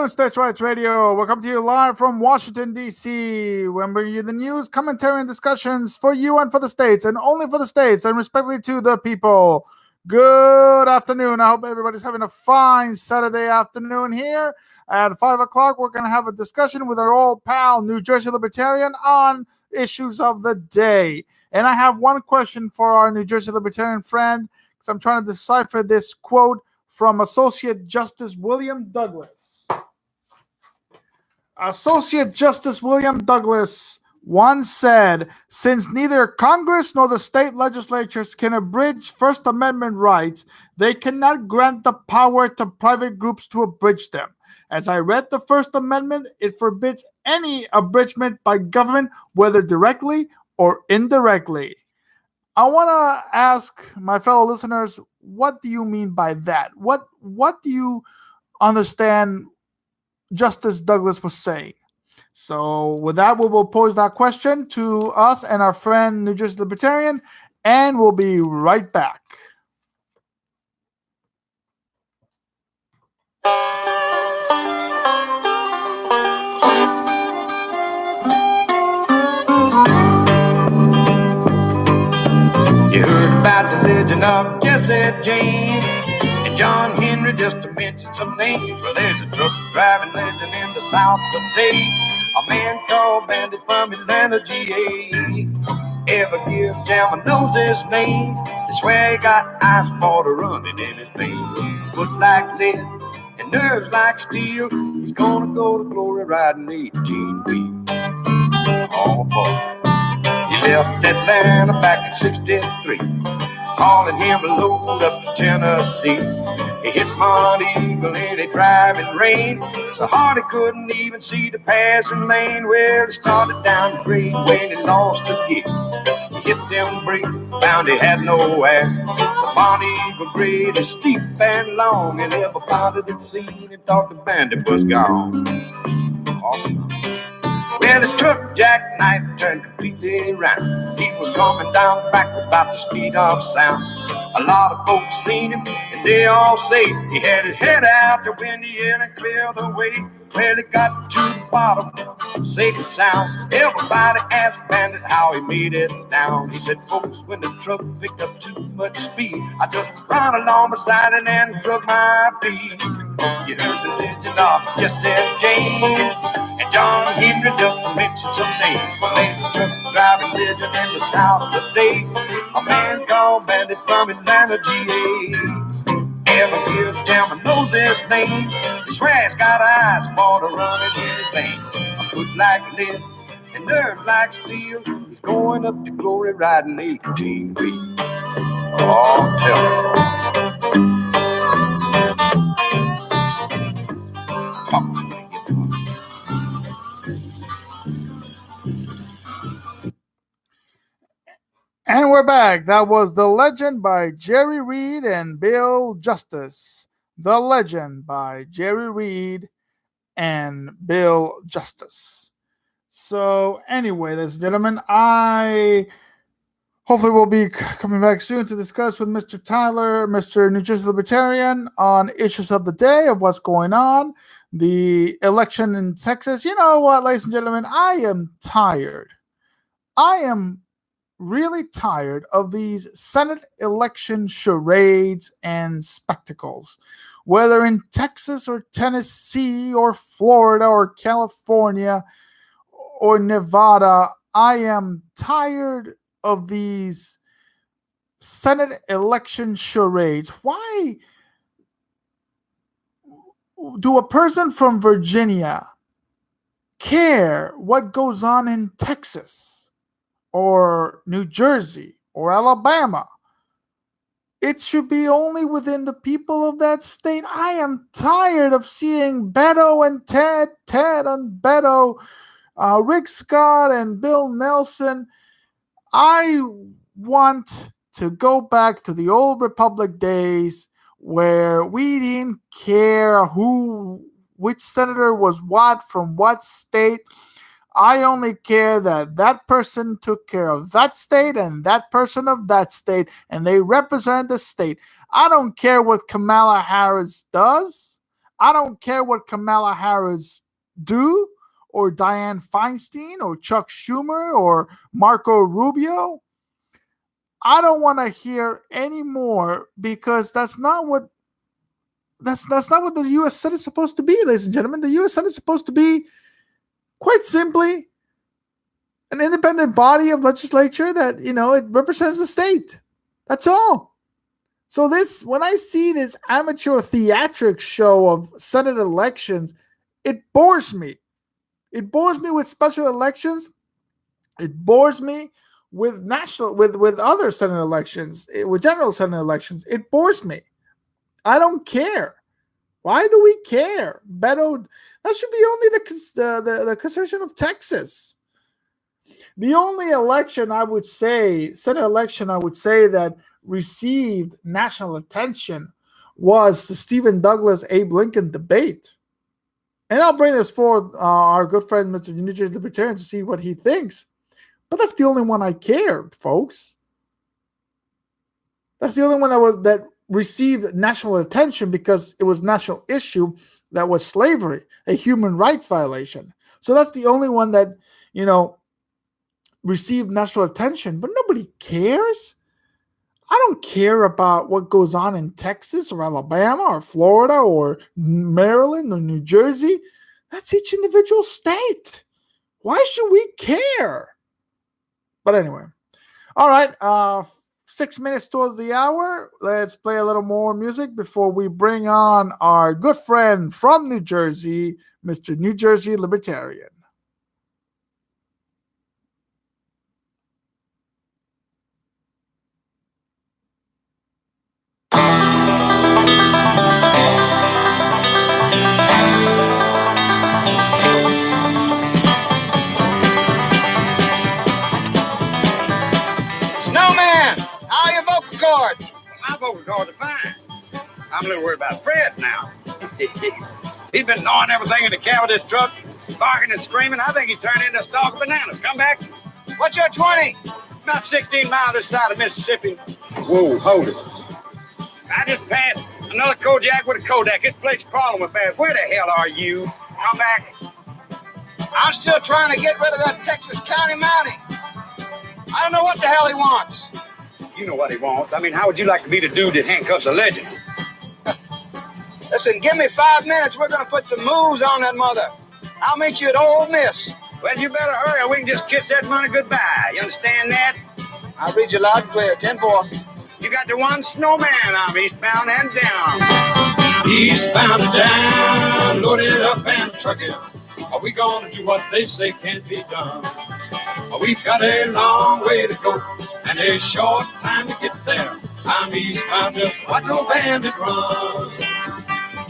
afternoon, States Rights Radio. Welcome to you live from Washington, D.C. When we bring you the news, commentary, and discussions for you and for the states, and only for the states, and respectfully to the people. Good afternoon. I hope everybody's having a fine Saturday afternoon here. At 5 o'clock, we're going to have a discussion with our old pal, New Jersey Libertarian, on issues of the day. And I have one question for our New Jersey Libertarian friend, because I'm trying to decipher this quote from Associate Justice William Douglas. Associate Justice William Douglas once said, since neither Congress nor the state legislatures can abridge First Amendment rights, they cannot grant the power to private groups to abridge them. As I read the First Amendment, it forbids any abridgment by government, whether directly or indirectly. I want to ask my fellow listeners, what do you mean by that? What do you understand Justice Douglas was saying? So with that, we will pose that question to us and our friend New Jersey Libertarian, and we'll be right back. You heard about the legend of Jesse James and John Henry, just to mention some names. Well, there's a truck driving legend in the South today, a man called Bandit from Atlanta, GA. Ever give Jam knows his name. They swear he got ice water running in his veins. Foot like lead and nerves like steel. He's gonna go to glory riding 18 wheels. Oh boy. He left Atlanta back in 63, calling him a load up to Tennessee. He hit Mount Eagle in a driving rain, so hard he couldn't even see the passing lane. Well, he started down the grade when he lost the gear. He hit them brakes, found he had no air. The Mount Eagle grade is steep and long, and everybody that seen him thought the bandit was gone. Awesome. Well, his truck jackknife turned completely around. He was coming down the back about the speed of sound. A lot of folks seen him, and they all say he had his head out the window and cleared away. Well, he got to the bottom, safe and sound. Everybody asked Bandit how he made it down. He said, folks, when the truck picked up too much speed, I just ran along beside it and drug my feet. You heard the legend of Jesse James and John Henry, just to mention some names. Well, there's a truck driving legend in the South today, a man called Bandit from Atlanta, GA. Ever hear Jam knows his name? He swears got ice water running in his veins. A foot like lead and nerves like steel. He's going up to glory riding 18 wheels. Oh, tell him. And we're back. That was The Legend by Jerry Reed and Bill Justice. The Legend by Jerry Reed and Bill Justice. So anyway, ladies and gentlemen, I hopefully will be coming back soon to discuss with Mr. Tyler, Mr. New Jersey Libertarian, on issues of the day, of what's going on, the election in Texas. You know what, ladies and gentlemen, I am tired. I am really tired of these Senate election charades and spectacles. Whether in Texas or Tennessee or Florida or California or Nevada, I am tired of these Senate election charades. Why do a person from Virginia care what goes on in Texas or New Jersey or Alabama? It should be only within the people of that state. I am tired of seeing Beto and Ted and Beto, Rick Scott and Bill Nelson. I want to go back to the old Republic days where we didn't care which senator was what from what state. I only care that that person took care of that state and that person of that state, and they represent the state. I don't care what Kamala Harris does. I don't care what Kamala Harris do, or Dianne Feinstein, or Chuck Schumer, or Marco Rubio. I don't want to hear any more, because that's not what the U.S. Senate is supposed to be, ladies and gentlemen. The U.S. Senate is supposed to be, quite simply, an independent body of legislature that, it represents the state. That's all. So when I see this amateur theatrics show of Senate elections, it bores me. It bores me with special elections. It bores me with other Senate elections, with general Senate elections. It bores me. I don't care. Why do we care? Beto, that should be only the concession of Texas. The only election I would say, Senate election, I would say that received national attention was the Stephen Douglas Abe Lincoln debate. And I'll bring this forward, our good friend, Mr. NJLibertarian, to see what he thinks. But that's the only one I cared, folks. That's the only one that received national attention, because it was a national issue that was slavery, a human rights violation. So that's the only one that, received national attention, but nobody cares. I don't care about what goes on in Texas or Alabama or Florida or Maryland or New Jersey. That's each individual state. Why should we care? But anyway, all right, 6 minutes towards the hour. Let's play a little more music before we bring on our good friend from New Jersey, Mr. New Jersey Libertarian. My vocal cords are fine. I'm a little worried about Fred now. He's been gnawing everything in the cab of this truck, barking and screaming. I think he's turned into a stalk of bananas. Come back. What's your 20? About 16 miles this side of Mississippi. Whoa, hold it. I just passed another Kojak with a Kodak. This place is crawling with fast. Where the hell are you? Come back. I'm still trying to get rid of that Texas County Mountie. I don't know what the hell he wants. You know what he wants. I mean, how would you like to be the dude that handcuffs a legend? Listen, give me 5 minutes. We're going to put some moves on that mother. I'll meet you at Ole Miss. Well, you better hurry or we can just kiss that money goodbye. You understand that? I'll read you loud and clear. 10-4. You got the one snowman. I'm eastbound and down. Eastbound and down, loaded up and trucking. Are we going to do what they say can't be done? We've got a long way to go and a short time to get there. I'm eastbound, just watch no bandit run.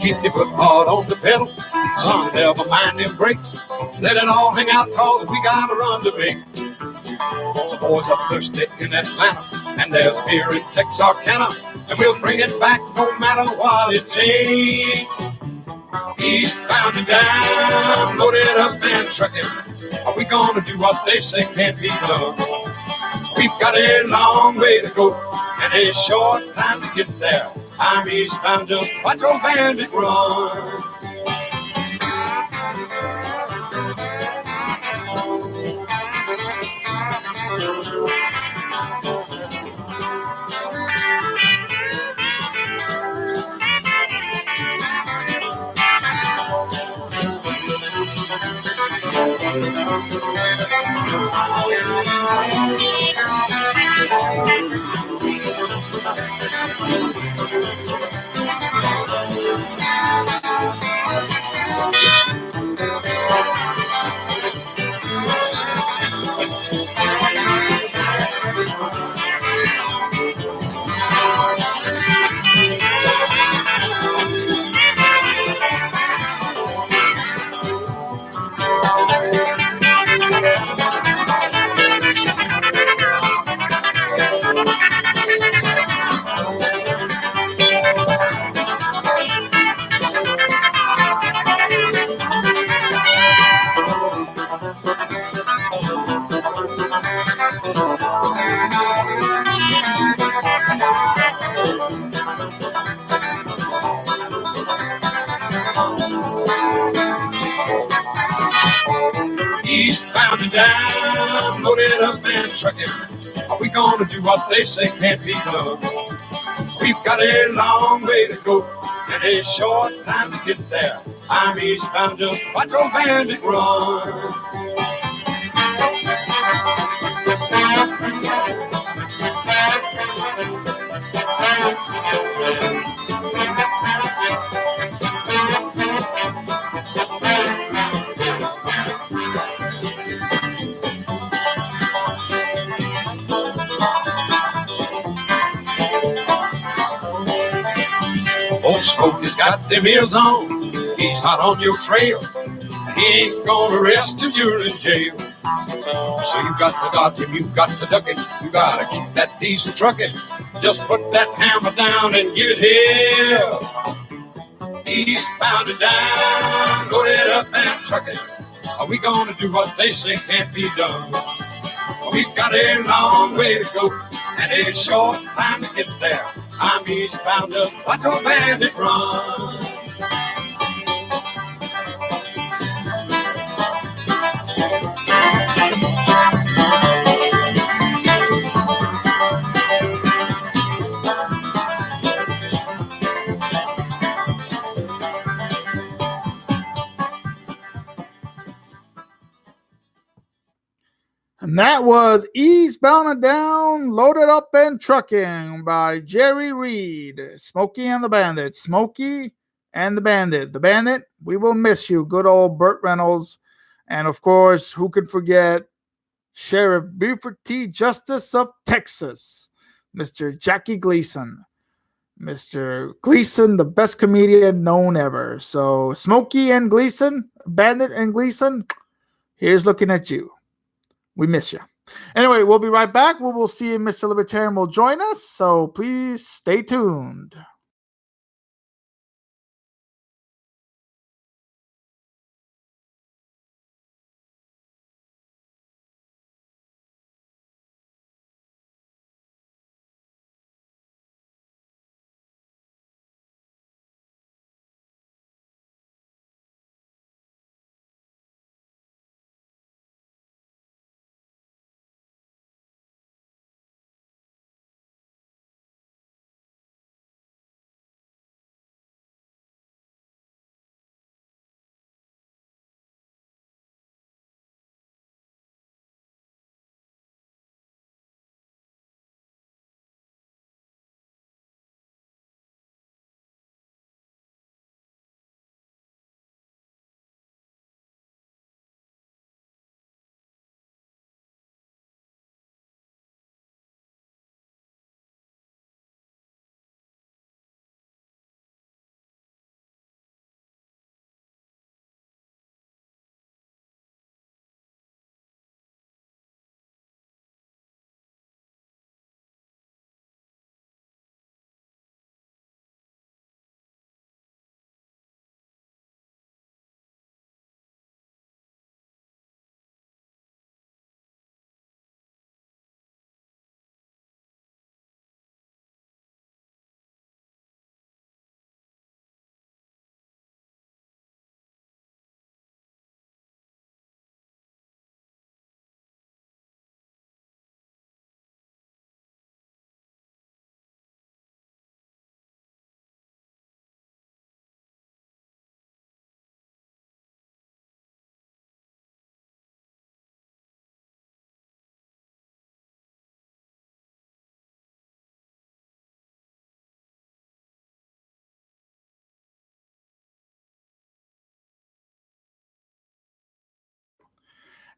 Keep your foot hard on the pedal, son, never mind them brakes. Let it all hang out, cause we gotta run to make. The boys up thirsty in Atlanta, and there's beer in Texarkana, and we'll bring it back no matter what it takes. Eastbound and down, loaded up and trucking. Are we gonna do what they say can't be done? We've got a long way to go and a short time to get there. I'm eastbound, just watch old bandit run. Eastbound and down, loaded up and trucking. Are we gonna do what they say can't be done? We've got a long way to go and a short time to get there. I'm eastbound, just watch old bandit run. Old Smokey's got them ears on. He's hot on your trail. He ain't gonna rest till you're in jail. So you got to dodge him, you got to duck it. You gotta keep that diesel trucking. Just put that hammer down and give it hell. Eastbound and down, loaded up and trucking. Are we gonna do what they say can't be done? We've got a long way to go and a short time to get there. I'm eastbound, just watch old bandit run. And that was Eastbound and Down, Loaded Up and Trucking by Jerry Reed. Smokey and the Bandit. Smokey and the Bandit. The Bandit, we will miss you. Good old Burt Reynolds. And of course, who could forget Sheriff Buford T. Justice of Texas, Mr. Jackie Gleason. Mr. Gleason, the best comedian known ever. So Smokey and Gleason, Bandit and Gleason, here's looking at you. We miss you. Anyway, we'll be right back. We will see if Mr. Libertarian will join us. So please stay tuned.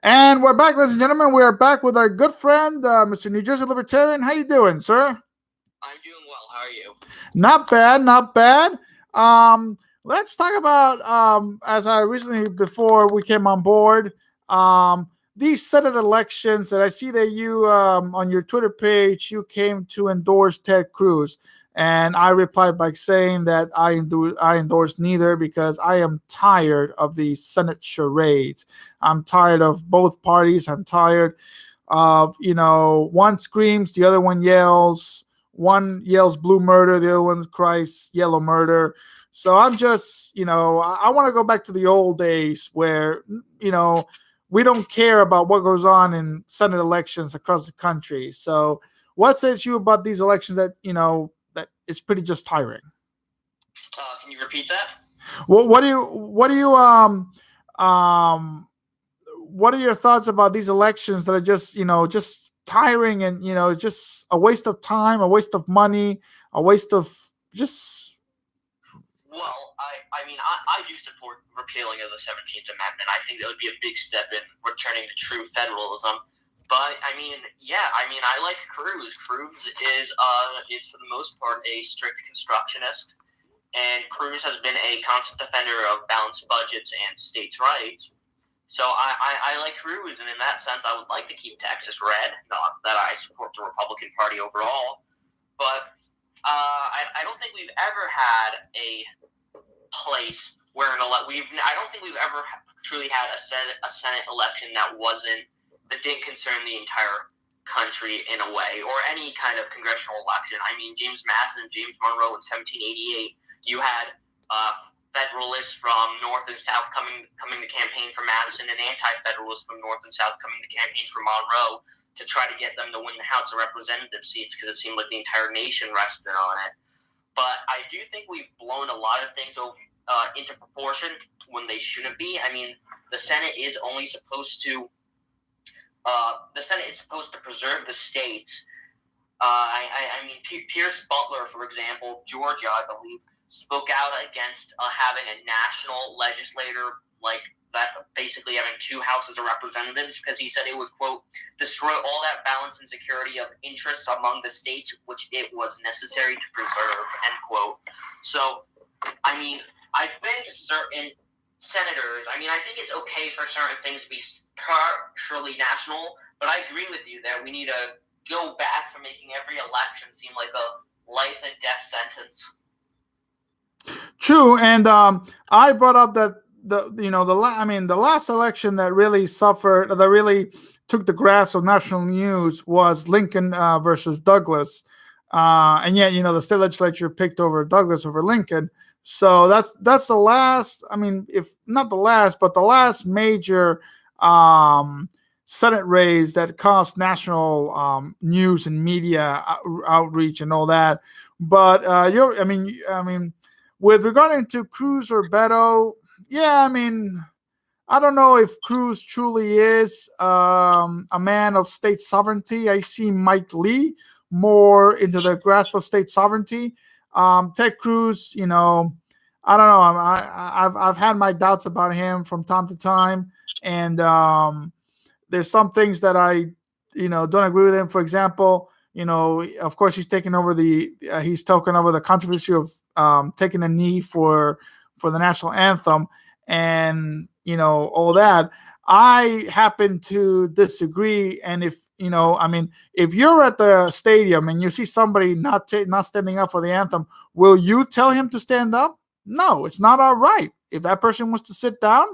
And we're back, ladies and gentlemen. We are back with our good friend, Mr. New Jersey Libertarian. How you doing, sir? I'm doing well. How are you? Not bad, not bad. Let's talk about, as I recently, before we came on board, these Senate elections that I see that you, on your Twitter page, you came to endorse Ted Cruz. And I replied by saying that I endorse neither because I am tired of these Senate charades. I'm tired of both parties. I'm tired of, one screams, the other one yells. One yells blue murder, the other one cries yellow murder. So I'm just, I want to go back to the old days where, we don't care about what goes on in Senate elections across the country. So what says you about these elections that, that it's pretty just tiring? Can you repeat that? What are your thoughts about these elections that are just tiring and, just a waste of time, a waste of money, a waste of just. Well, I do support repealing of the 17th Amendment. I think that would be a big step in returning to true federalism. But I like Cruz. Cruz is for the most part a strict constructionist, and Cruz has been a constant defender of balanced budgets and states' rights. So I like Cruz, and in that sense, I would like to keep Texas red. Not that I support the Republican Party overall, but I don't think we've ever had a place where I don't think we've ever truly had a Senate election that didn't concern the entire country in a way, or any kind of congressional election. I mean, James Madison and James Monroe in 1788. You had Federalists from North and South coming to campaign for Madison, and anti-Federalists from North and South coming to campaign for Monroe to try to get them to win the House of Representatives seats, because it seemed like the entire nation rested on it. But I do think we've blown a lot of things into proportion when they shouldn't be. I mean, the Senate is only supposed to preserve the states. Pierce Butler, for example, of Georgia, I believe, spoke out against having a national legislator like that, basically having two houses of representatives, because he said it would, quote, destroy all that balance and security of interests among the states which it was necessary to preserve, end quote. So, I think certain senators, I think it's okay for certain things to be partially national, but I agree with you that we need to go back from making every election seem like a life and death sentence. True, and I brought up that the last election that really took the grasp of national news was Lincoln versus Douglas, and yet the state legislature picked over Douglas over Lincoln. So that's the last. If not the last, but the last major Senate race that caused national news and media outreach and all that. But with regarding to Cruz or Beto, yeah, I don't know if Cruz truly is a man of state sovereignty. I see Mike Lee more into the grasp of state sovereignty. Ted Cruz, I don't know. I've had my doubts about him from time to time, and there's some things that I don't agree with him. For example, of course he's taken over the controversy of taking a knee for the national anthem, and all that. I happen to disagree, and if you're at the stadium and you see somebody not standing up for the anthem, will you tell him to stand up? No, it's not our right. If that person wants to sit down,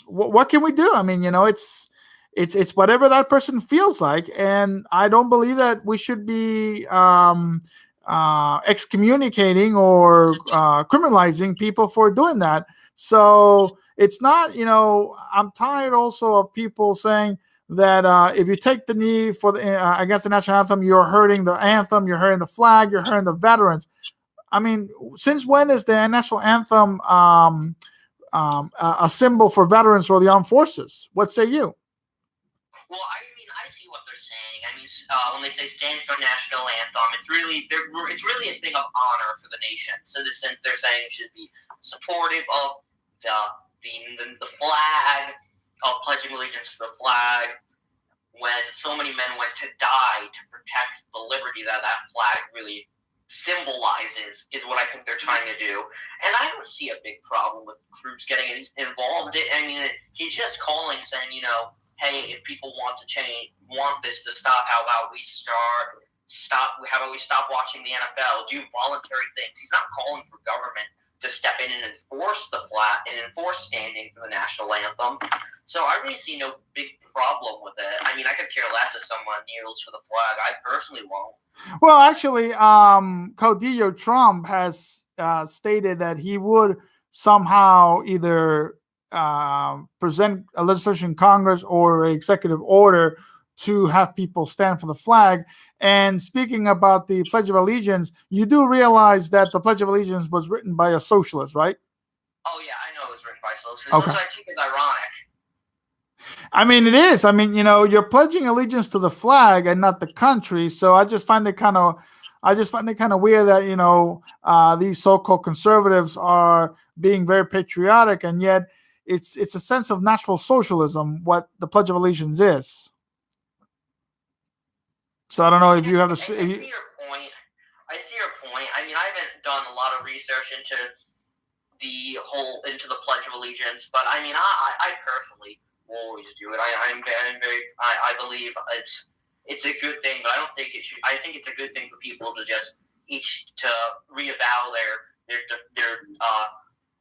what can we do? It's whatever that person feels like, and I don't believe that we should be excommunicating or criminalizing people for doing that. So it's not, I'm tired also of people saying that if you take the knee for against the national anthem, you're hurting the anthem, you're hurting the flag, you're hurting the veterans. Since when is the national anthem a symbol for veterans or the armed forces? What say you? Well, I see what they're saying. When they say stand for national anthem, it's really a thing of honor for the nation. So in the sense they're saying it should be supportive of the flag, of pledging allegiance to the flag, when so many men went to die to protect the liberty that flag really symbolizes, is what I think they're trying to do. And I don't see a big problem with Cruz getting involved. He's just calling, saying, hey, if people want this to stop, how about we stop watching the NFL, do voluntary things. He's not calling for government to step in and enforce the flag and enforce standing for the national anthem. So I really see no big problem with it. I could care less if someone kneels for the flag. I personally won't. Well, actually, Caudillo Trump has stated that he would somehow either present a legislation in Congress or an executive order to have people stand for the flag. And speaking about the Pledge of Allegiance, you do realize that the Pledge of Allegiance was written by a socialist, right? Oh yeah, I know it was written by socialists, Okay. which I think is ironic. I mean, it is. I mean, you're pledging allegiance to the flag and not the country. So I just find it kind of weird that these so-called conservatives are being very patriotic, and yet it's a sense of National Socialism what the Pledge of Allegiance is. So I don't know if you have I see your point. I mean, I haven't done a lot of research into the Pledge of Allegiance, but I mean, I personally will always do it. I believe it's a good thing, but I don't think it should. I think it's a good thing for people to just to reavow their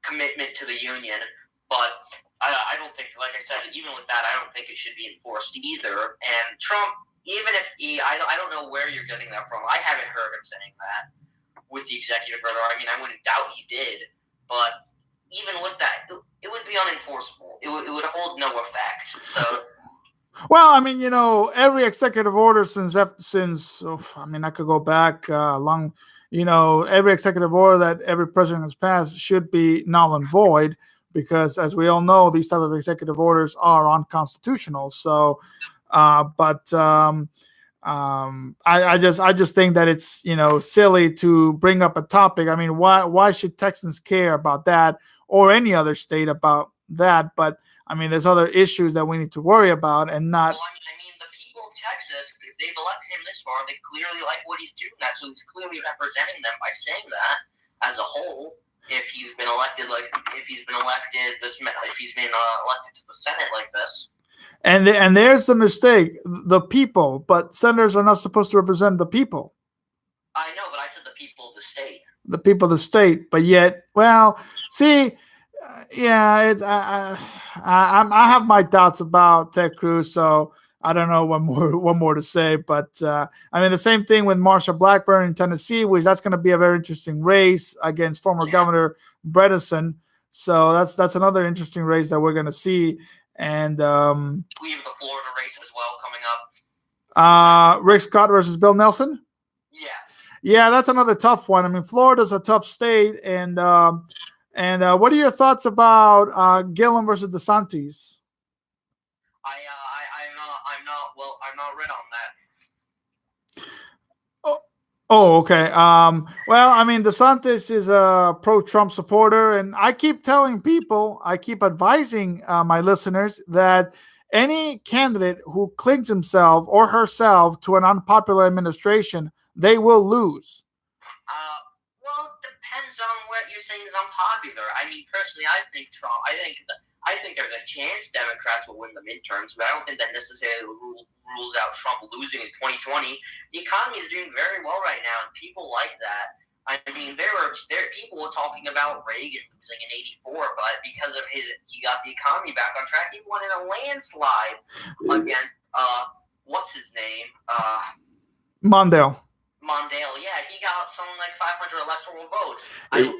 commitment to the Union. But I don't think, like I said, even with that, I don't think it should be enforced either. And Trump, even if I don't know where you're getting that from. I haven't heard him saying that with the executive order. I mean, I wouldn't doubt he did, but even with that, it would be unenforceable. It would hold no effect. So. Well, I mean, every executive order since I mean, I could go back long. Every executive order that every president has passed should be null and void, because, as we all know, these type of executive orders are unconstitutional. So, I just think that it's silly to bring up a topic. I mean, why should Texans care about that, or any other state about that? But I mean, there's other issues that we need to worry about, and not. Well, I mean, the people of Texas, if they've elected him this far, they clearly like what he's doing. So he's clearly representing them by saying that as a whole. If he's been elected elected to the Senate like this. And there's a mistake. The people, but senators are not supposed to represent the people. I know, but I said the people of the state. The people of the state, but yet, well, see, yeah, I have my doubts about Ted Cruz, so I don't know what more to say. But I mean, the same thing with Marsha Blackburn in Tennessee, which that's going to be a very interesting race against former Governor Bredesen. So that's another interesting race that we're going to see. And we have the Florida race as well coming up. Rick Scott versus Bill Nelson. Yeah, that's another tough one. I mean, Florida's a tough state, and what are your thoughts about Gillum versus DeSantis? I'm not read on that. Oh, okay. Well, I mean, DeSantis is a pro-Trump supporter, and I keep advising my listeners that any candidate who clings himself or herself to an unpopular administration, they will lose. Well, it depends on what you're saying is unpopular. I mean, personally, I think Trump. I think there's a chance Democrats will win the midterms, but I don't think that necessarily rules out Trump losing in 2020. The economy is doing very well right now, and people like that. I mean, there people were talking about Reagan losing in '84, but because of he got the economy back on track. He won in a landslide against what's his name? Mondale. Yeah, he got something like 500 electoral votes. I don't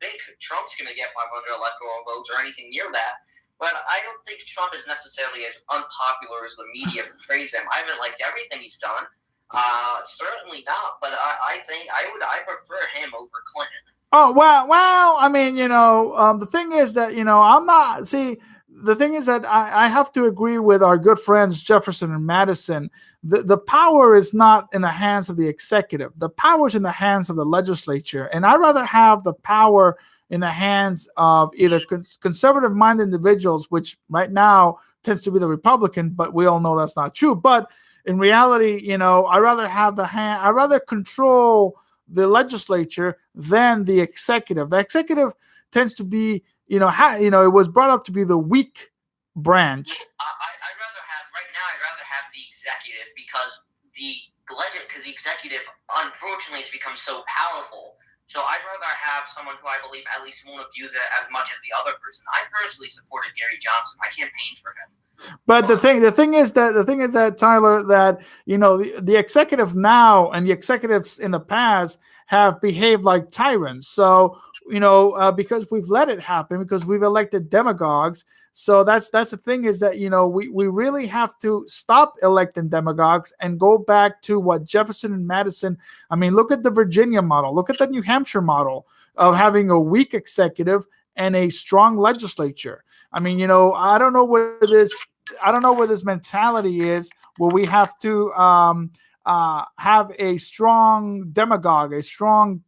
think Trump's going to get 500 electoral votes or anything near that. But I don't think Trump is necessarily as unpopular as the media portrays him. I haven't liked everything he's done. Certainly not. But I think I prefer him over Clinton. Oh, well, I mean, the thing is that, I'm not, see, the thing is that I have to agree with our good friends Jefferson and Madison. The power is not in the hands of the executive. The power is in the hands of the legislature. And I'd rather have the power in the hands of either conservative-minded individuals, which right now tends to be the Republican, but we all know that's not true. But in reality, I'd rather control the legislature than the executive. The executive tends to be, it was brought up to be the weak branch. I'd rather have the executive because the executive, unfortunately, has become so powerful. So I'd rather have someone who I believe at least won't abuse it as much as the other person. I personally supported Gary Johnson. I campaigned for him. But the thing is that Tyler, that the executive now and the executives in the past have behaved like tyrants. So because we've let it happen, because we've elected demagogues. So that's the thing, is that we really have to stop electing demagogues and go back to what Jefferson and Madison. I mean, look at the Virginia model, look at the New Hampshire model of having a weak executive and a strong legislature. I mean, I don't know where this mentality is, where we have to have a strong demagogue, a strong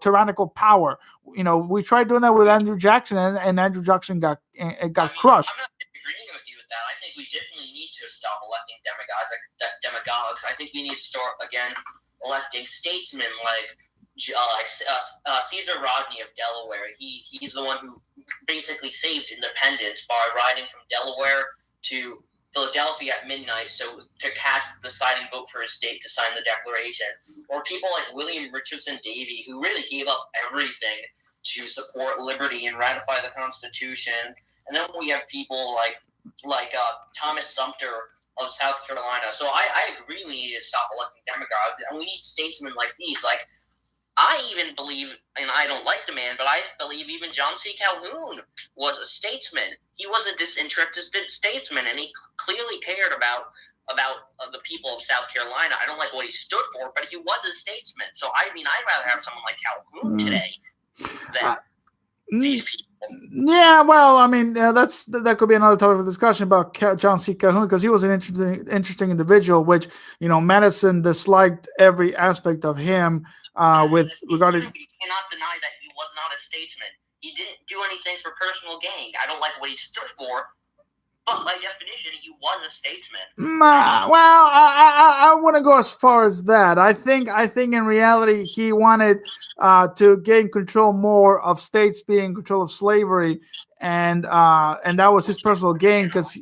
tyrannical power. We tried doing that with Andrew Jackson, and Andrew Jackson got crushed. I'm not agreeing with you with that. I think we definitely need to stop electing demagogues. I think we need to start again electing statesmen like Caesar Rodney of Delaware. He's the one who basically saved independence by riding from Delaware to Philadelphia at midnight, so to cast the deciding vote for his state to sign the Declaration. Or people like William Richardson Davey, who really gave up everything to support liberty and ratify the Constitution. And then we have people like Thomas Sumter of South Carolina. So I agree we need to stop electing demagogues, and we need statesmen like these. Like, I even believe, and I don't like the man, but I believe even John C. Calhoun was a statesman. He was a disinterested statesman, and he clearly cared about the people of South Carolina. I don't like what he stood for, but he was a statesman. So, I mean, I'd rather have someone like Calhoun today than these people. Yeah, well, I mean, that could be another topic of discussion about John C. Calhoun, because he was an interesting individual, which Madison disliked every aspect of him. With regarding, you cannot deny that he was not a statesman. He didn't do anything for personal gain. I don't like what he stood for, but by definition, he was a statesman. Well, I wouldn't go as far as that. I think in reality he wanted to gain control more of states being in control of slavery, and that was his personal gain. Because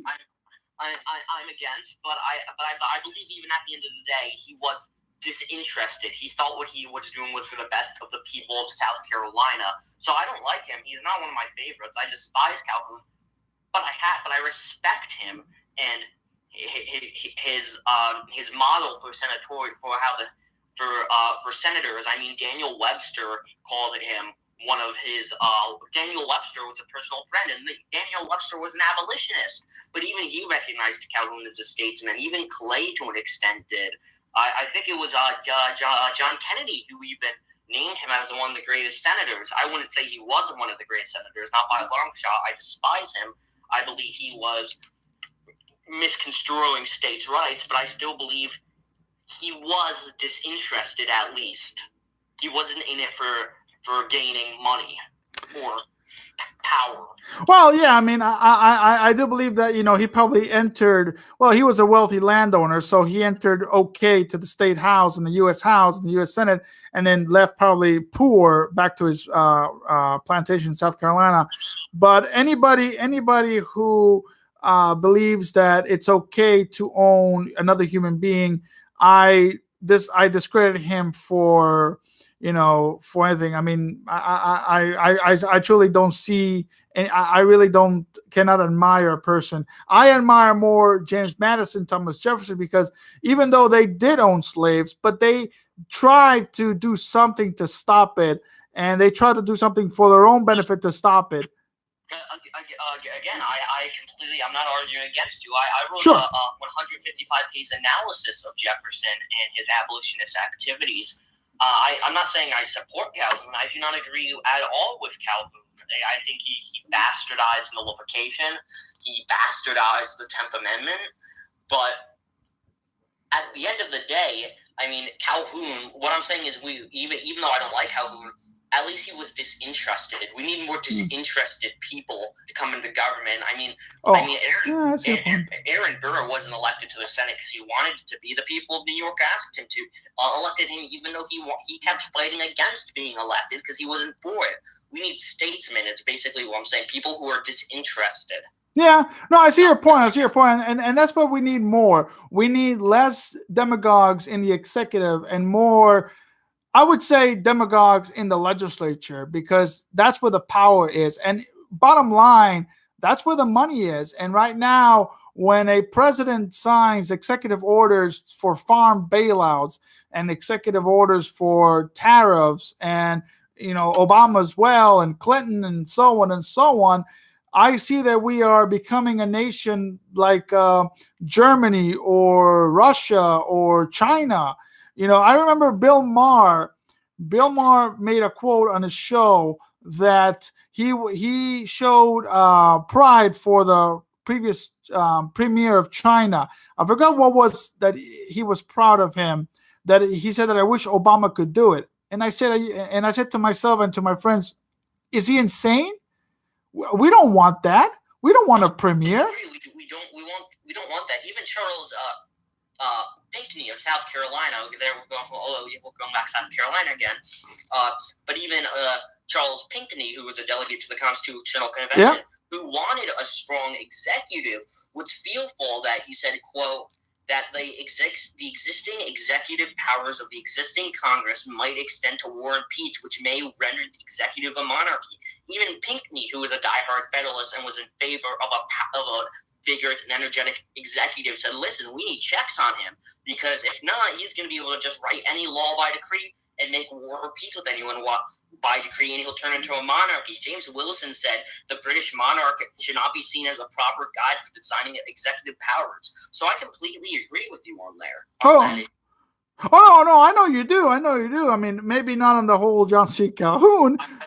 I'm against, but I believe even at the end of the day, he was disinterested. He thought what he was doing was for the best of the people of South Carolina. So I don't like him. He's not one of my favorites. I despise Calhoun, but I respect him and his model for for senators. I mean, Daniel Webster called him one of his. Daniel Webster was a personal friend, and Daniel Webster was an abolitionist. But even he recognized Calhoun as a statesman. Even Clay, to an extent, did. I think it was John Kennedy who even named him as one of the greatest senators. I wouldn't say he was one of the greatest senators, not by a long shot. I despise him. I believe he was misconstruing states' rights, but I still believe he was disinterested, at least. He wasn't in it for gaining money or power. Well, yeah, I mean, I do believe that he probably entered. Well, he was a wealthy landowner, so he entered okay to the state house and the U.S. House and the U.S. Senate, and then left probably poor back to his plantation in South Carolina. But anybody who believes that it's okay to own another human being, I discredit him for anything. I mean, I truly don't see, and I really cannot admire a person. I admire more James Madison, Thomas Jefferson, because even though they did own slaves, but they tried to do something to stop it, and they tried to do something for their own benefit to stop it. Again, I'm not arguing against you. I wrote Sure. a 155-page analysis of Jefferson and his abolitionist activities. I'm not saying I support Calhoun. I do not agree at all with Calhoun. I think he bastardized nullification. He bastardized the 10th Amendment. But at the end of the day, I mean, Calhoun, what I'm saying is even though I don't like Calhoun, at least he was disinterested. We need more disinterested people to come into government. Aaron Burr wasn't elected to the Senate because he wanted to be. The people of New York asked him to. Elected him even though he kept fighting against being elected because he wasn't for it. We need statesmen. It's basically what I'm saying. People who are disinterested. Yeah, no, I see your point. And that's what we need more. We need less demagogues in the executive and more, I would say, demagogues in the legislature, because that's where the power is. And bottom line, that's where the money is. And right now, when a president signs executive orders for farm bailouts and executive orders for tariffs, and Obama as well, and Clinton, and so on and so on, I see that we are becoming a nation like Germany or Russia or China. I remember Bill Maher. Bill Maher made a quote on his show that he showed pride for the previous premier of China. I forgot what was that he was proud of him. That he said that I wish Obama could do it. And I said to myself and to my friends, is he insane? We don't want that. We don't want a premier. We don't want that. Even Charles Pinckney of South Carolina. There we're going back to South Carolina again. But even Charles Pinckney, who was a delegate to the Constitutional Convention, who wanted a strong executive, was fearful that he said, quote, that the existing executive powers of the existing Congress might extend to war and peace, which may render the executive a monarchy. Even Pinckney, who was a diehard Federalist and was in favor of a vigorous and energetic executive, said, listen, we need checks on him, because if not, he's going to be able to just write any law by decree and make war or peace with anyone by decree, and he'll turn into a monarchy. James Wilson said the British monarch should not be seen as a proper guide for designing executive powers. So I completely agree with you on there. Oh, no, I know you do. I mean, maybe not on the whole John C. Calhoun. I'm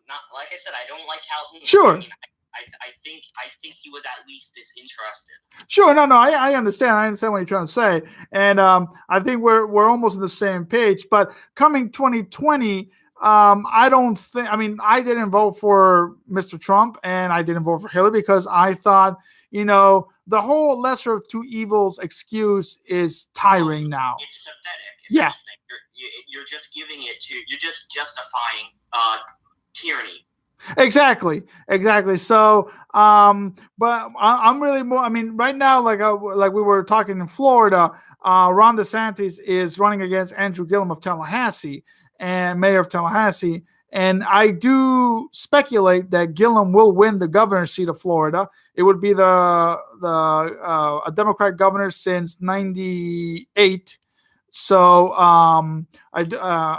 not, like I said, I don't like Calhoun. Sure. I mean, I think he was at least disinterested. Sure, no, I understand. I understand what you're trying to say, and I think we're almost on the same page. But coming 2020, I don't think. I mean, I didn't vote for Mr. Trump, and I didn't vote for Hillary because I thought, the whole lesser of two evils excuse is tiring now. It's pathetic. Yeah, you're just giving it to. You're just justifying tyranny. Exactly. So, but I'm really more. I mean, right now, like we were talking in Florida, Ron DeSantis is running against Andrew Gillum of Tallahassee, and mayor of Tallahassee. And I do speculate that Gillum will win the governor's seat of Florida. It would be a Democrat governor since '98. So, I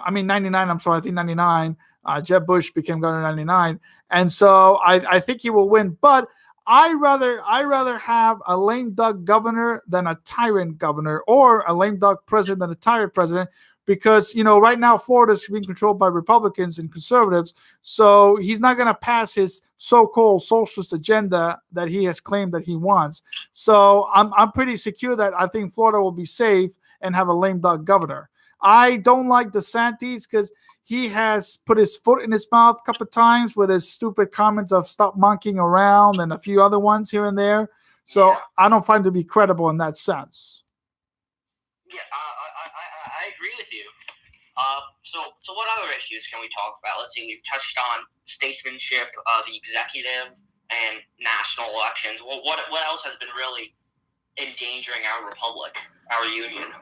mean 99. I'm sorry, I think 99. Jeb Bush became governor in '99, and so I think he will win. But I rather have a lame duck governor than a tyrant governor, or a lame duck president than a tyrant president, because right now Florida is being controlled by Republicans and conservatives, so he's not going to pass his so-called socialist agenda that he has claimed that he wants. So I'm pretty secure that I think Florida will be safe and have a lame duck governor. I don't like DeSantis because he has put his foot in his mouth a couple of times with his stupid comments of stop monkeying around and a few other ones here and there. So I don't find him to be credible in that sense. Yeah, I agree with you. So what other issues can we talk about? Let's see, we've touched on statesmanship, the executive, and national elections. Well, what else has been really endangering our republic, our union?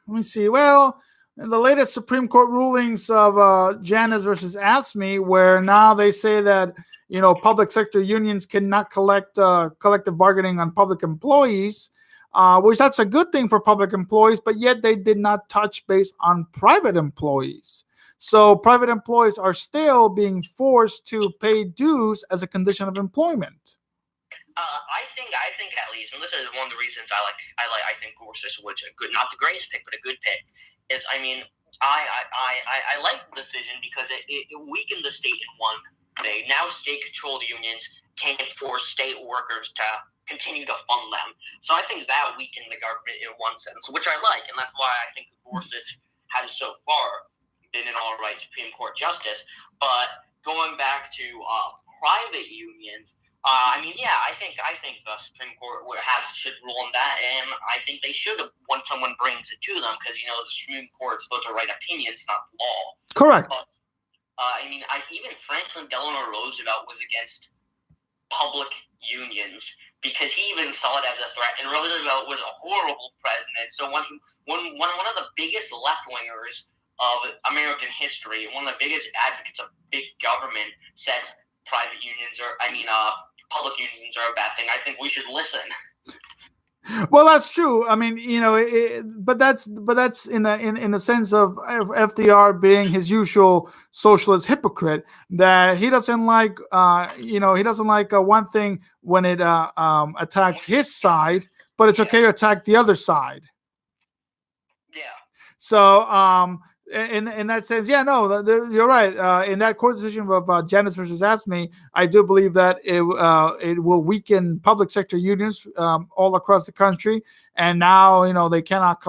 Let me see. Well, in the latest Supreme Court rulings of Janus versus AFSCME, where now they say that public sector unions cannot collect collective bargaining on public employees, which that's a good thing for public employees, but yet they did not touch base on private employees. So private employees are still being forced to pay dues as a condition of employment. I think at least, and this is one of the reasons I think Gorsuch was a good, not the greatest pick, but a good pick. Is, I mean, I like the decision because it weakened the state in one thing. Now state-controlled unions can't force state workers to continue to fund them. So I think that weakened the government in one sense, which I like, and that's why I think Gorsuch has so far been an all-right Supreme Court justice. But going back to private unions, I think the Supreme Court should rule on that, and I think they should when someone brings it to them, because the Supreme Court's supposed to write opinions, not law. Correct. But, even Franklin Delano Roosevelt was against public unions because he even saw it as a threat, and Roosevelt was a horrible president. So one of the biggest left wingers of American history, one of the biggest advocates of big government, said private unions public unions are a bad thing. I think we should listen. Well, that's true. I mean, but that's in the sense of FDR being his usual socialist hypocrite, that he doesn't like one thing when it attacks his side, but it's okay to attack the other side. Yeah. So in that sense, yeah, no, you're right. In that court decision of Janus versus AFSCME, I do believe that it will weaken public sector unions all across the country, and now they cannot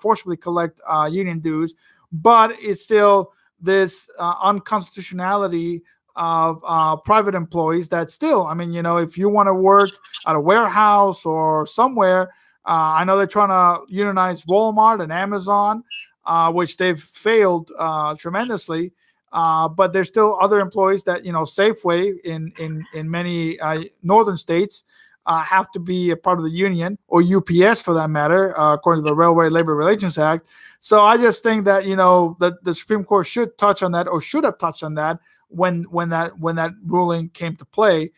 forcibly collect union dues, but it's still this unconstitutionality of private employees that still, I mean, if you want to work at a warehouse or somewhere, I know they're trying to unionize Walmart and Amazon, which they've failed tremendously. But there's still other employees that, Safeway in many northern states have to be a part of the union, or UPS for that matter, according to the Railway Labor Relations Act. So I just think that, that the Supreme Court should touch on that, or should have touched on that when that ruling came to play.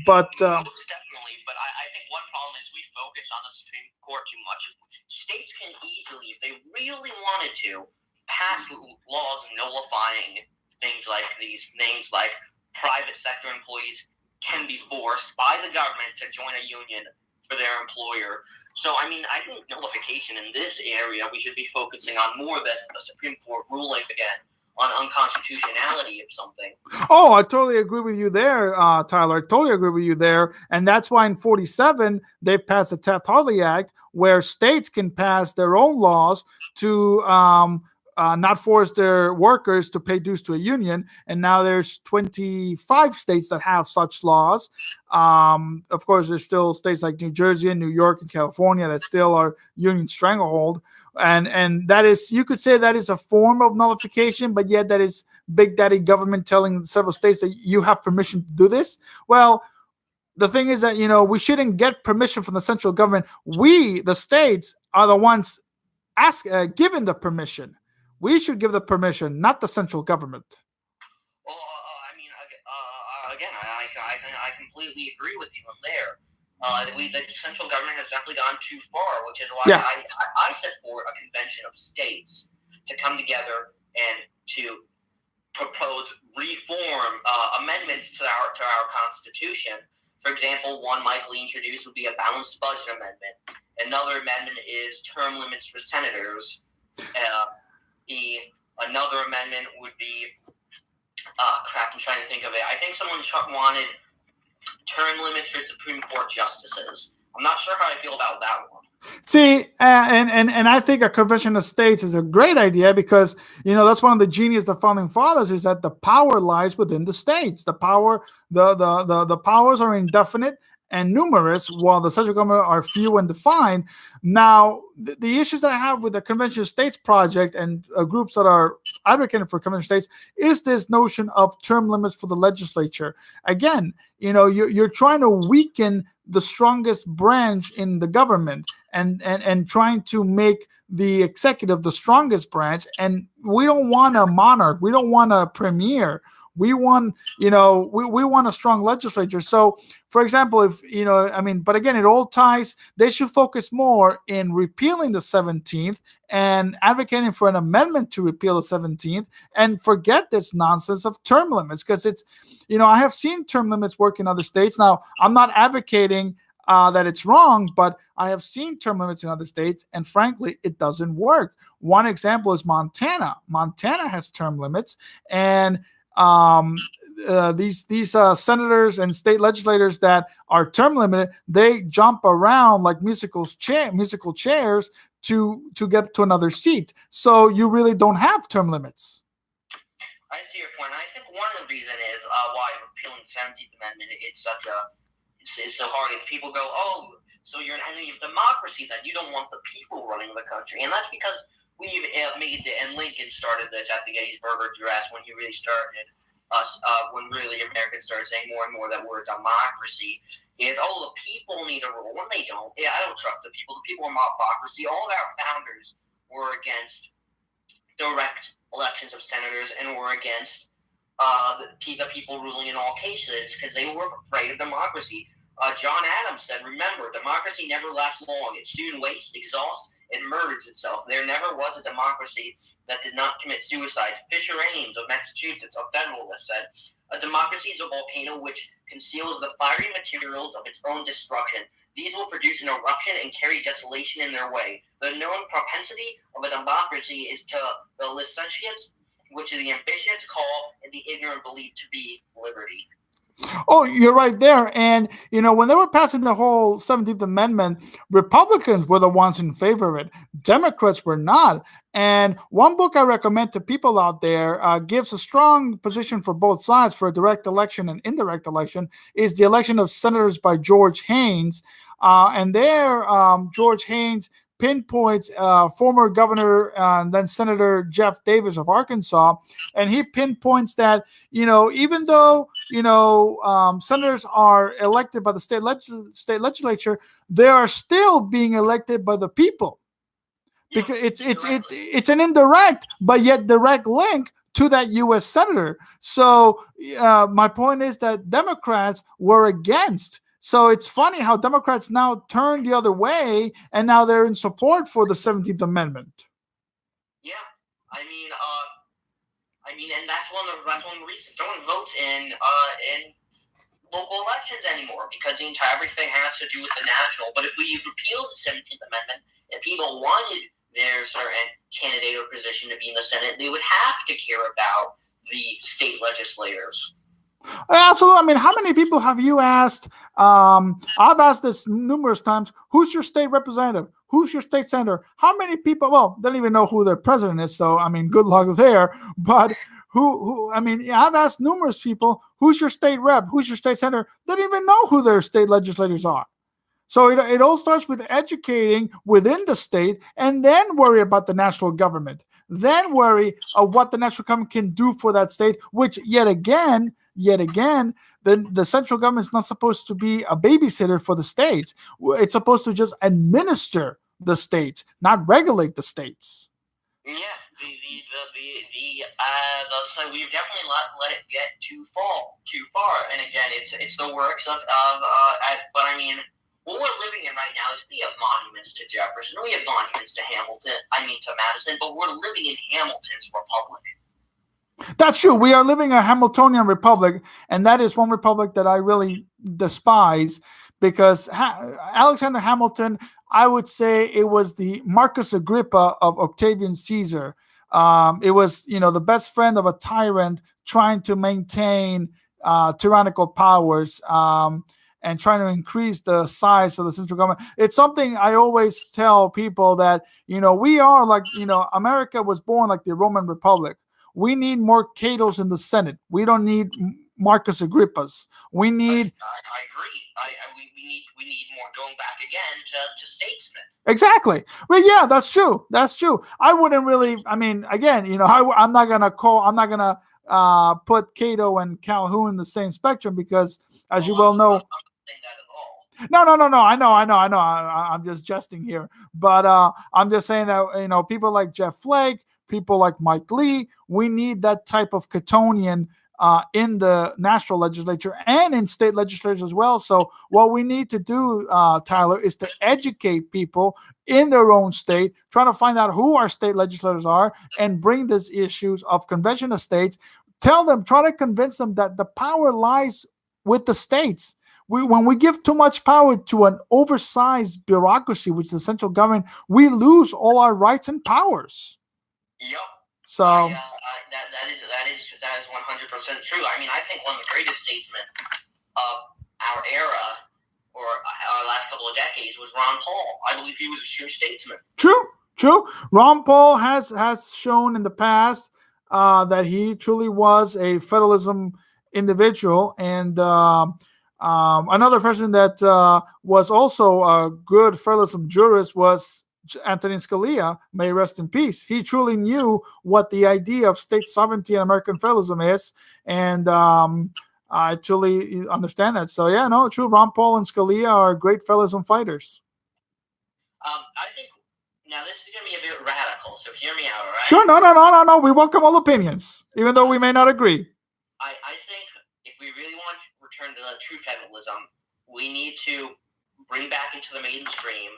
But most definitely. But I think one problem is we focus on the Supreme Court too much. States can easily, if they really wanted to, pass laws nullifying things like these things, like private sector employees can be forced by the government to join a union for their employer. So, I mean, I think nullification in this area we should be focusing on more than the Supreme Court ruling again on unconstitutionality of something. Oh, I totally agree with you there, Tyler. I totally agree with you there. And that's why in 47, they passed the Taft-Hartley Act, where states can pass their own laws to not force their workers to pay dues to a union. And now there's 25 states that have such laws. Of course, there's still states like New Jersey and New York and California that still are union stranglehold. And that is, you could say that is a form of nullification, but yet that is big daddy government telling several states that you have permission to do this. Well, the thing is that, we shouldn't get permission from the central government. We, the states, are the ones given the permission. We should give the permission, not the central government. Well, I mean, again, I completely agree with you on there. The central government has definitely gone too far, which is why I support a convention of states to come together and to propose reform amendments to our Constitution. For example, one Michael introduced would be a balanced budget amendment. Another amendment is term limits for senators. Another amendment would be I'm trying to think of it. I think someone wanted term limits for Supreme Court justices. I'm not sure how I feel about that one. See, and I think a convention of states is a great idea because, that's one of the genius of the founding fathers, is that the power lies within the states. The powers are indefinite and numerous, while the central government are few and defined. Now, the issues that I have with the Convention of States project and groups that are advocating for Convention of States is this notion of term limits for the legislature. Again, you're trying to weaken the strongest branch in the government and trying to make the executive the strongest branch. And we don't want a monarch. We don't want a premier. We want, we want a strong legislature. So, for example, but again, it all ties. They should focus more in repealing the 17th and advocating for an amendment to repeal the 17th and forget this nonsense of term limits, because it's, I have seen term limits work in other states. Now, I'm not advocating that it's wrong, but I have seen term limits in other states, and frankly, it doesn't work. One example is Montana. Montana has term limits, and these senators and state legislators that are term limited, they jump around like musical chairs to get to another seat. So you really don't have term limits. I see your point. I think one of the reasons is why repealing the 17th Amendment it's so hard. If people go, oh, so you're an enemy of democracy, then you don't want the people running the country, and that's because we've made and Lincoln started this at the Gettysburg Address when he really started us, when really Americans started saying more and more that we're a democracy. Is, the people need a rule. When they don't, I don't trust the people. The people are mobocracy. All of our founders were against direct elections of senators and were against the people ruling in all cases because they were afraid of democracy. John Adams said, "Remember, democracy never lasts long. It soon wastes, exhausts, and murders itself. There never was a democracy that did not commit suicide." Fisher Ames of Massachusetts, a Federalist, said, "A democracy is a volcano which conceals the fiery materials of its own destruction. These will produce an eruption and carry desolation in their way. The known propensity of a democracy is to the licentiates, which the ambitious call and the ignorant believe to be liberty." Oh, you're right there. And, when they were passing the whole 17th Amendment, Republicans were the ones in favor of it. Democrats were not. And one book I recommend to people out there gives a strong position for both sides for direct election and indirect election is The Election of Senators by George Haynes. And there, George Haynes pinpoints former governor and then Senator Jeff Davis of Arkansas, and he pinpoints that even though senators are elected by the state legislature, they are still being elected by the people because it's an indirect but yet direct link to that U.S. senator. So my point is that Democrats were against. So it's funny how Democrats now turn the other way, and now they're in support for the 17th Amendment. Yeah, I mean, and that's one of the reasons no one votes in local elections anymore because everything has to do with the national. But if we repeal the 17th Amendment, if people wanted their certain candidate or position to be in the Senate, they would have to care about the state legislators. Absolutely. I mean, how many people have you asked? I've asked this numerous times. Who's your state representative? Who's your state senator? How many people? Well, they don't even know who their president is. So, I mean, good luck there. But I've asked numerous people, who's your state rep? Who's your state senator? They don't even know who their state legislators are. So it all starts with educating within the state and then worry about the national government. Then worry of what the national government can do for that state, which yet again, the central government is not supposed to be a babysitter for the states. It's supposed to just administer the states, not regulate the states. Yeah, so we've definitely let it get too far. And again, it's the works of but I mean, what we're living in right now is we have monuments to Jefferson, we have monuments to to Madison, but we're living in Hamilton's republic. That's true. We are living a Hamiltonian republic, and that is one republic that I really despise because Alexander Hamilton, I would say it was the Marcus Agrippa of Octavian Caesar. It was, the best friend of a tyrant trying to maintain tyrannical powers and trying to increase the size of the central government. It's something I always tell people that, we are like, America was born like the Roman Republic. We need more Catos in the Senate. We don't need Marcus Agrippas. We need. I agree. We need more going back again to statesmen. Exactly. Well, yeah, that's true. That's true. I wouldn't really. I mean, again, I'm not gonna put Cato and Calhoun in the same spectrum because, as you well know. No. I know. I'm just jesting here, but I'm just saying that people like Jeff Flake. People like Mike Lee, we need that type of Catonian in the national legislature and in state legislatures as well. So what we need to do, Tyler, is to educate people in their own state, trying to find out who our state legislators are and bring these issues of convention of states. Tell them, try to convince them that the power lies with the states. When we give too much power to an oversized bureaucracy, which is the central government, we lose all our rights and powers. Yep. So that is 100% true. I mean, I think one of the greatest statesmen of our era or our last couple of decades was Ron Paul. I believe he was a true statesman. True. Ron Paul has shown in the past that he truly was a federalism individual, and another person that was also a good federalism jurist was Antonin Scalia, may rest in peace. He truly knew what the idea of state sovereignty and American federalism is, and I truly understand that. So, yeah, no, true. Ron Paul and Scalia are great federalism fighters. I think now this is going to be a bit radical, so hear me out, all right? Sure, no. We welcome all opinions, even though we may not agree. I think if we really want to return to the true federalism, we need to bring back into the mainstream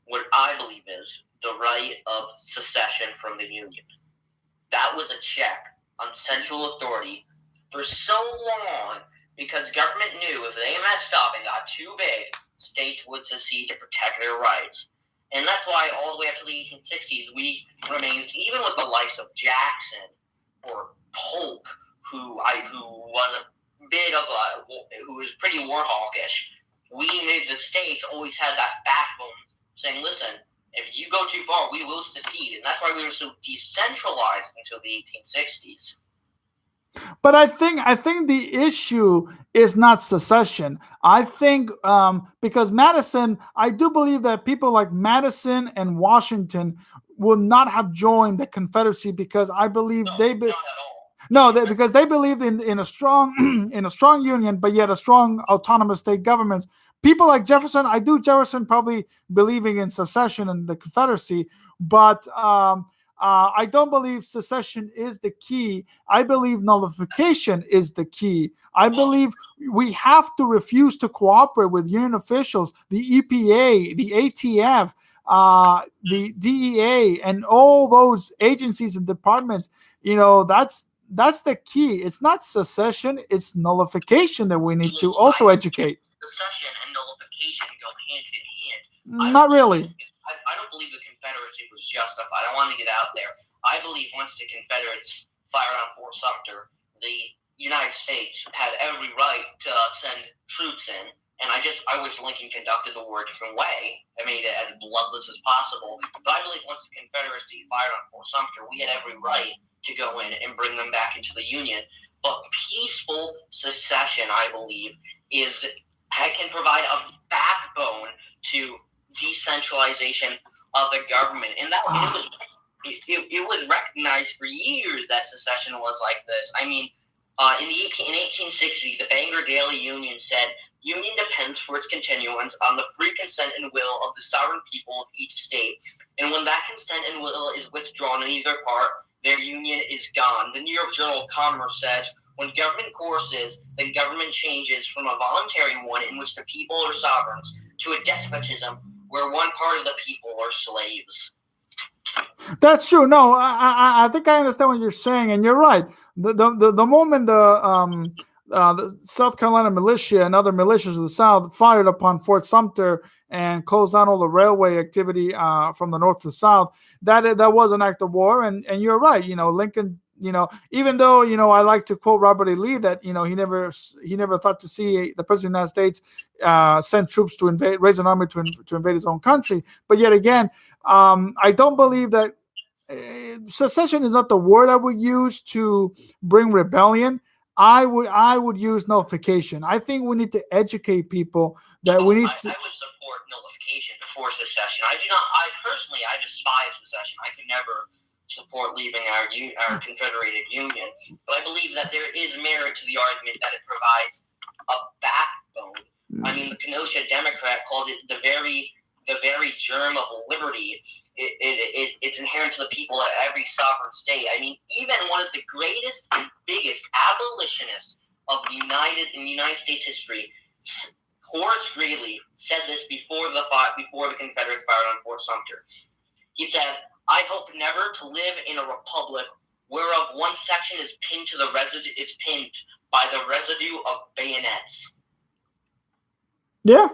what I believe is the right of secession from the Union. That was a check on central authority for so long because government knew if they messed up and got too big, states would secede to protect their rights. And that's why all the way up to the 1860s, we remained, even with the likes of Jackson or Polk, who was a bit of who was pretty war hawkish, we made the states always had that backbone saying, listen, if you go too far, we will secede. And that's why we were so decentralized until the 1860s. But I think the issue is not secession. I think because Madison, I do believe that people like Madison and Washington would not have joined the Confederacy because I believe not at all. No, because they believed in a strong in a strong union, but yet a strong autonomous state government. People like Jefferson, Jefferson probably believing in secession and the Confederacy, but I don't believe secession is the key. I believe nullification is the key. I believe we have to refuse to cooperate with union officials, the EPA, the ATF, the DEA, and all those agencies and departments. That's the key. It's not secession, it's nullification that we need to also educate. Secession and nullification go hand in hand. Not really. I don't believe the Confederacy was justified. I want to get out there. I believe once the Confederates fired on Fort Sumter, the United States had every right to send troops in. And I wish Lincoln conducted the war a different way and made it as bloodless as possible. But I believe once the Confederacy fired on Fort Sumter, we had every right to go in and bring them back into the Union. But peaceful secession, I believe, can provide a backbone to decentralization of the government. And it was recognized for years that secession was like this. I mean, in 1860, the Bangor Daily Union said, Union depends for its continuance on the free consent and will of the sovereign people of each state. And when that consent and will is withdrawn in either part, their union is gone. The New York Journal of Commerce says, when government courses, then government changes from a voluntary one in which the people are sovereigns to a despotism where one part of the people are slaves. That's true. No, I think I understand what you're saying, and you're right. The moment the South Carolina militia and other militias of the South fired upon Fort Sumter and closed down all the railway activity from the north to the south, that was an act of war. And you're right. Lincoln. Even though I like to quote Robert E. Lee that he never thought to see the president of the United States send troops to raise an army to invade his own country. But yet again, I don't believe that secession is not the word I would use to bring rebellion. I would use nullification. I think we need to educate people that we need to. I would support nullification before secession. I personally despise secession. I can never support leaving our confederated union, but I believe that there is merit to the argument that it provides a backbone. I mean, the Kenosha Democrat called it the very germ of liberty. It's inherent to the people of every sovereign state. I mean, even one of the greatest and biggest abolitionists of the United States history, Horace Greeley, said this before the Confederates fired on Fort Sumter. He said, I hope never to live in a republic whereof one section is pinned by the residue of bayonets. Yeah.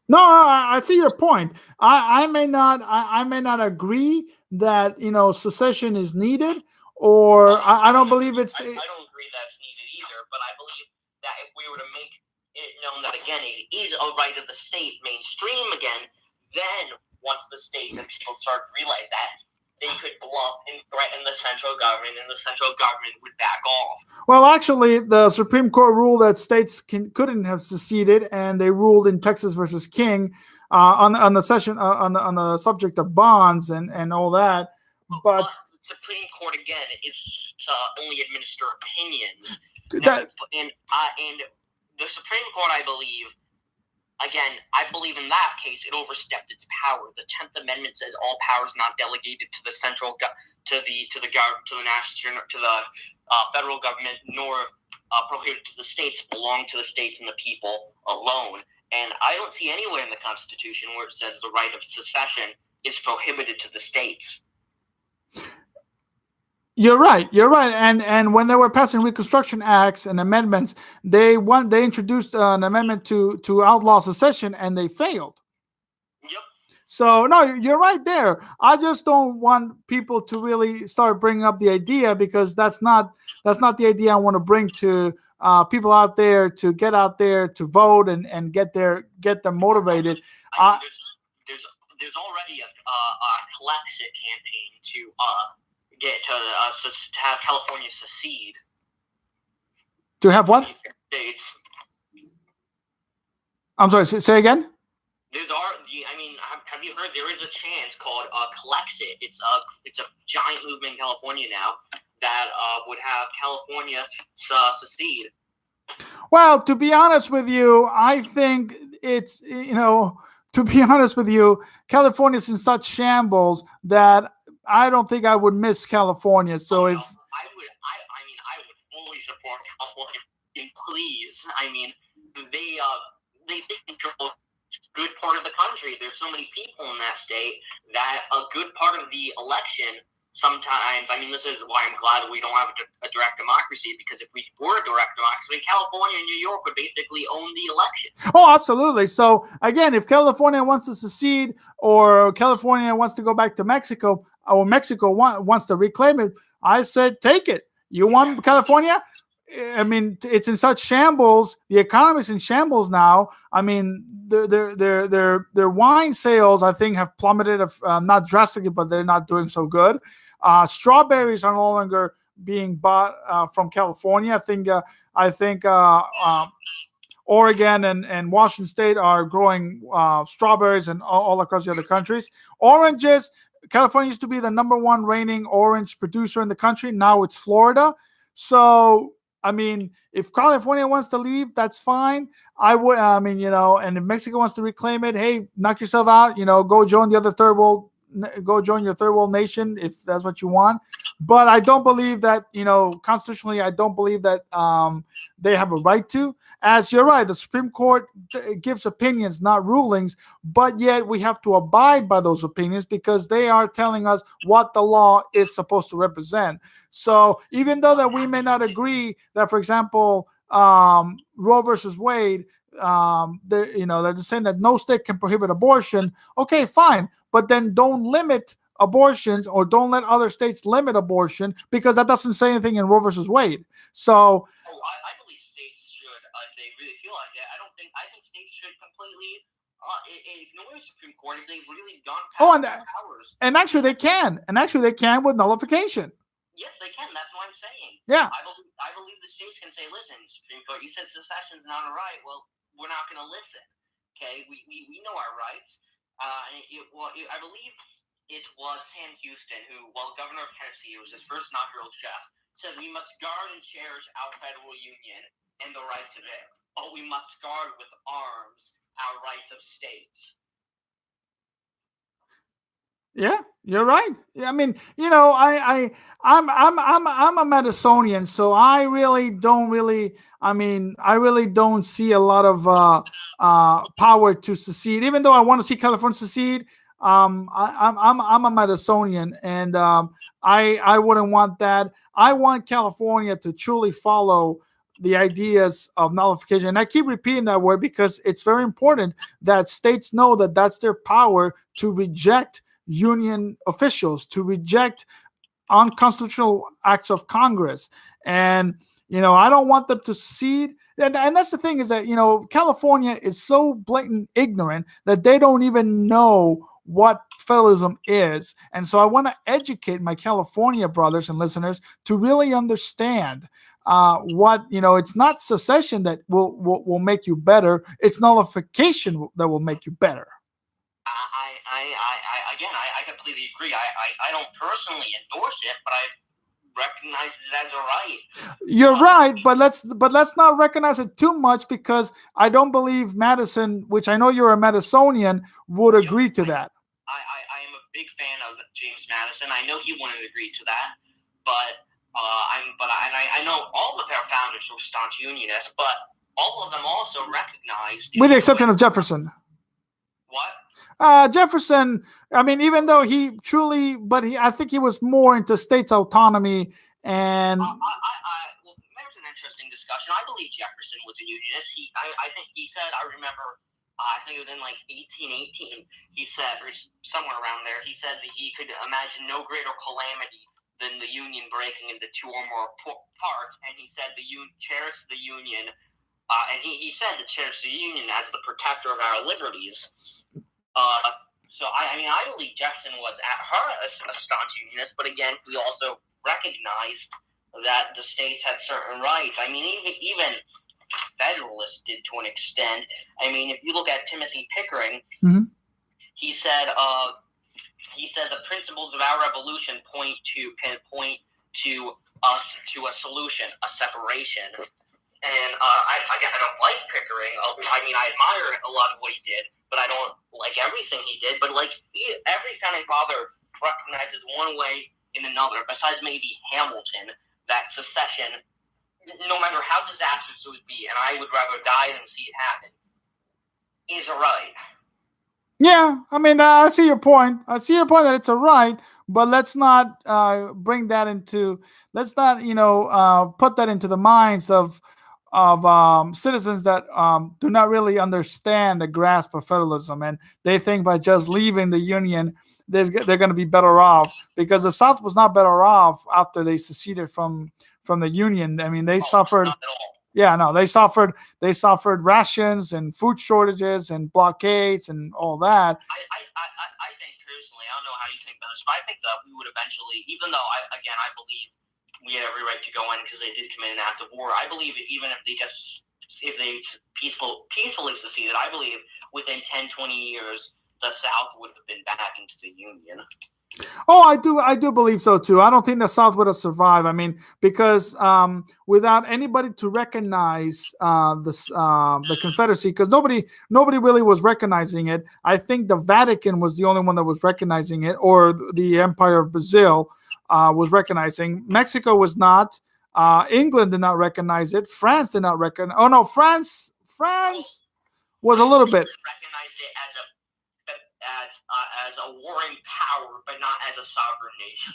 No, I see your point. I may not agree that secession is needed, or I don't believe it's. I don't agree that's needed either, but I believe that if we were to make it known that again it is a right of the state mainstream again, then once the state and people start to realize that, they could bluff and threaten the central government, and the central government would back off. Well, actually, the Supreme Court ruled that states couldn't have seceded, and they ruled in Texas versus King on the subject of bonds and all that. But the Supreme Court again is to only administer opinions, and the Supreme Court, I believe. Again, I believe in that case it overstepped its power. The 10th Amendment says all powers not delegated to the federal government nor prohibited to the states belong to the states and the people alone. And I don't see anywhere in the Constitution where it says the right of secession is prohibited to the states. You're right. And when they were passing Reconstruction Acts and amendments, they introduced an amendment to outlaw secession, and they failed. Yep. So no, you're right there. I just don't want people to really start bringing up the idea, because that's not the idea I want to bring to people out there to get out there to vote and get them motivated. I mean, there's already a Collexit campaign to get to have California secede. To have what? States. I'm sorry. Say again. Have you heard there is a chance called Collexit? It's a giant movement in California now that would have California secede. Well, to be honest with you, I think it's, to be honest with you, California's in such shambles that I don't think I would miss California. So if I would fully support California. Please, I mean, they control a good part of the country. There's so many people in that state that a good part of the election. Sometimes, I mean, this is why I'm glad we don't have a direct democracy, because if we were a direct democracy, California and New York would basically own the election. Oh, absolutely. So, again, if California wants to secede, or California wants to go back to Mexico, or Mexico wants to reclaim it, I said, take it. You want California? I mean, it's in such shambles. The economy's in shambles now. I mean, their wine sales, I think, have plummeted. Not drastically, but they're not doing so good. Strawberries are no longer being bought from California. I think Oregon and Washington State are growing strawberries, and all across the other countries. Oranges. California used to be the number one reigning orange producer in the country. Now it's Florida. So, I mean, if California wants to leave, that's fine. And if Mexico wants to reclaim it, hey, knock yourself out. Go join the other third world. Go join your third world nation if that's what you want. But I don't believe that, constitutionally, I don't believe that they have a right to. As you're right, the Supreme Court gives opinions, not rulings, but yet we have to abide by those opinions, because they are telling us what the law is supposed to represent. So even though that we may not agree that, for example, Roe versus Wade, they're saying that no state can prohibit abortion. Okay, fine. But then don't limit abortions, or don't let other states limit abortion, because that doesn't say anything in Roe versus Wade. So I believe states should, if they really feel like it. I think states should completely ignore the Supreme Court if they've really gone past their powers. And actually they can. With nullification. Yes, they can. That's what I'm saying. Yeah. I believe the states can say, listen, Supreme Court, you said secession's not a right. Well, we're not going to listen. Okay? We know our rights. I believe it was Sam Houston who, while governor of Tennessee, it was his first inaugural address, said we must guard and cherish our federal union and the right to bear, but we must guard with arms our rights of states. Yeah, you're right. I mean, I'm a Madisonian, so I really don't see a lot of power to secede. Even though I want to see California secede, I'm a Madisonian, and I wouldn't want that. I want California to truly follow the ideas of nullification. And I keep repeating that word because it's very important that states know that that's their power to reject union officials, to reject unconstitutional acts of Congress. And, I don't want them to secede. And that's the thing, is that, California is so blatant ignorant that they don't even know what federalism is. And so I want to educate my California brothers and listeners to really understand it's not secession that will make you better. It's nullification that will make you better. I completely agree. I don't personally endorse it, but I recognize it as a right. You're right, but let's not recognize it too much, because I don't believe Madison, which I know you're a Madisonian, would agree to that. I am a big fan of James Madison. I know he wouldn't agree to that, but I know all of their founders were staunch Unionists, but all of them also recognized, with the exception of Jefferson. What? Jefferson, I mean, even though he truly, I think he was more into states' autonomy and. Well, there's an interesting discussion. I believe Jefferson was a Unionist. I think he said, I remember, I think it was in like 1818, he said, or somewhere around there, he said that he could imagine no greater calamity than the Union breaking into two or more parts, and he said cherish the Union, and he said to cherish the Union as the protector of our liberties. So I mean, I believe Jefferson was at heart a staunch Unionist, but again, he also recognized that the states had certain rights. I mean, even Federalists did to an extent. I mean, if you look at Timothy Pickering, mm-hmm. he said the principles of our revolution can point to us to a solution, a separation. And I don't like Pickering. I mean, I admire a lot of what he did, but I don't like everything he did. But like every founding father recognizes one way in another, besides maybe Hamilton, that secession, no matter how disastrous it would be, and I would rather die than see it happen, is a right. Yeah, I mean, I see your point. I see your point that it's a right, but let's not bring that into. Let's not, put that into the minds of citizens that do not really understand the grasp of federalism, and they think by just leaving the Union, they're going to be better off, because the South was not better off after they seceded from the Union. I mean, they suffered. Not at all. Yeah, no, they suffered rations and food shortages and blockades and all that. I think personally, I don't know how you think about this, but I think that we would eventually, even though I believe we had every right to go in because they did commit an act of war. I believe that even if they peacefully seceded, I believe within 10, 20 years, the South would have been back into the Union. Oh, I do believe so too. I don't think the South would have survived. I mean, because without anybody to recognize the Confederacy, because nobody really was recognizing it. I think the Vatican was the only one that was recognizing it, or the Empire of Brazil was recognizing. Mexico was not. England did not recognize it. France did not recognize. Oh no, France was a little bit. Recognized it as a warring power, but not as a sovereign nation.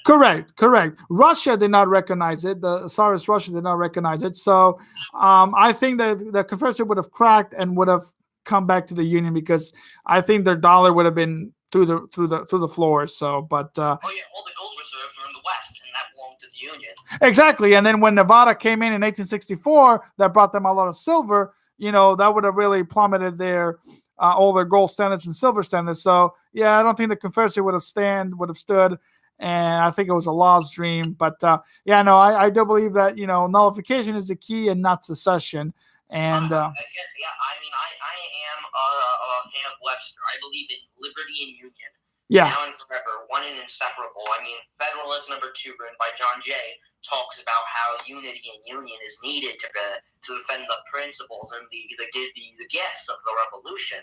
Correct. Russia did not recognize it. The Tsarist Russia did not recognize it. So I think that the Confederacy would have cracked and would have come back to the Union, because I think their dollar would have been through the floor. So, but all the gold reserves were in the West, and that belonged to the Union. Exactly. And then when Nevada came in 1864, that brought them a lot of silver. That would have really plummeted their all their gold standards and silver standards. So yeah, I don't think the Confederacy would have stood, and I think it was a lost dream. But I do believe that nullification is the key and not secession. And I mean, I am a fan of Webster. I believe in liberty and union. Yeah. Now and forever, one and inseparable. I mean, Federalist #2, written by John Jay, talks about how unity and union is needed to defend the principles and the gifts of the revolution.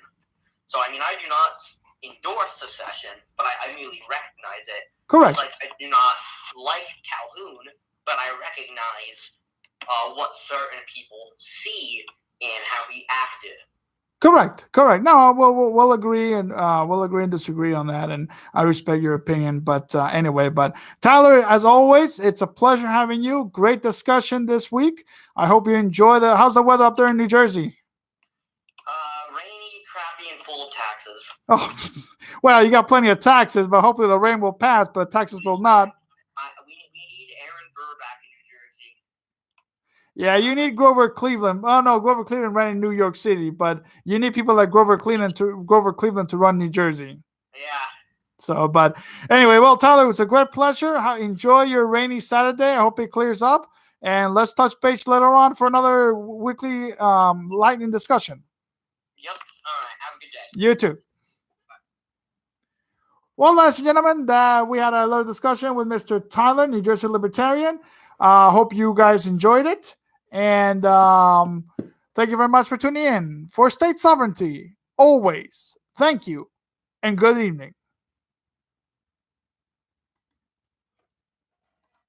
So, I mean, I do not endorse secession, but I merely recognize it. Correct. Like, I do not like Calhoun, but I recognize what certain people see in how he acted. Correct. No, we'll agree and disagree on that, and I respect your opinion. But anyway, Tyler, as always, it's a pleasure having you. Great discussion this week. I hope you enjoy how's the weather up there in New Jersey? Rainy, crappy, and full of taxes. Oh, well, you got plenty of taxes, but hopefully the rain will pass, but taxes will not. We need Aaron Burr back in New Jersey. Yeah, you need Grover Cleveland. Oh no, Grover Cleveland ran in New York City, but you need people like Grover Cleveland to run New Jersey. Yeah. So, but anyway, well, Tyler, it was a great pleasure. Enjoy your rainy Saturday. I hope it clears up, and let's touch base later on for another weekly lightning discussion. Yep. All right. Have a good day. You too. Well, ladies and gentlemen, we had a little discussion with Mr. Tyler, New Jersey Libertarian. Hope you guys enjoyed it. And thank you very much for tuning in. For state sovereignty, always, thank you, and good evening.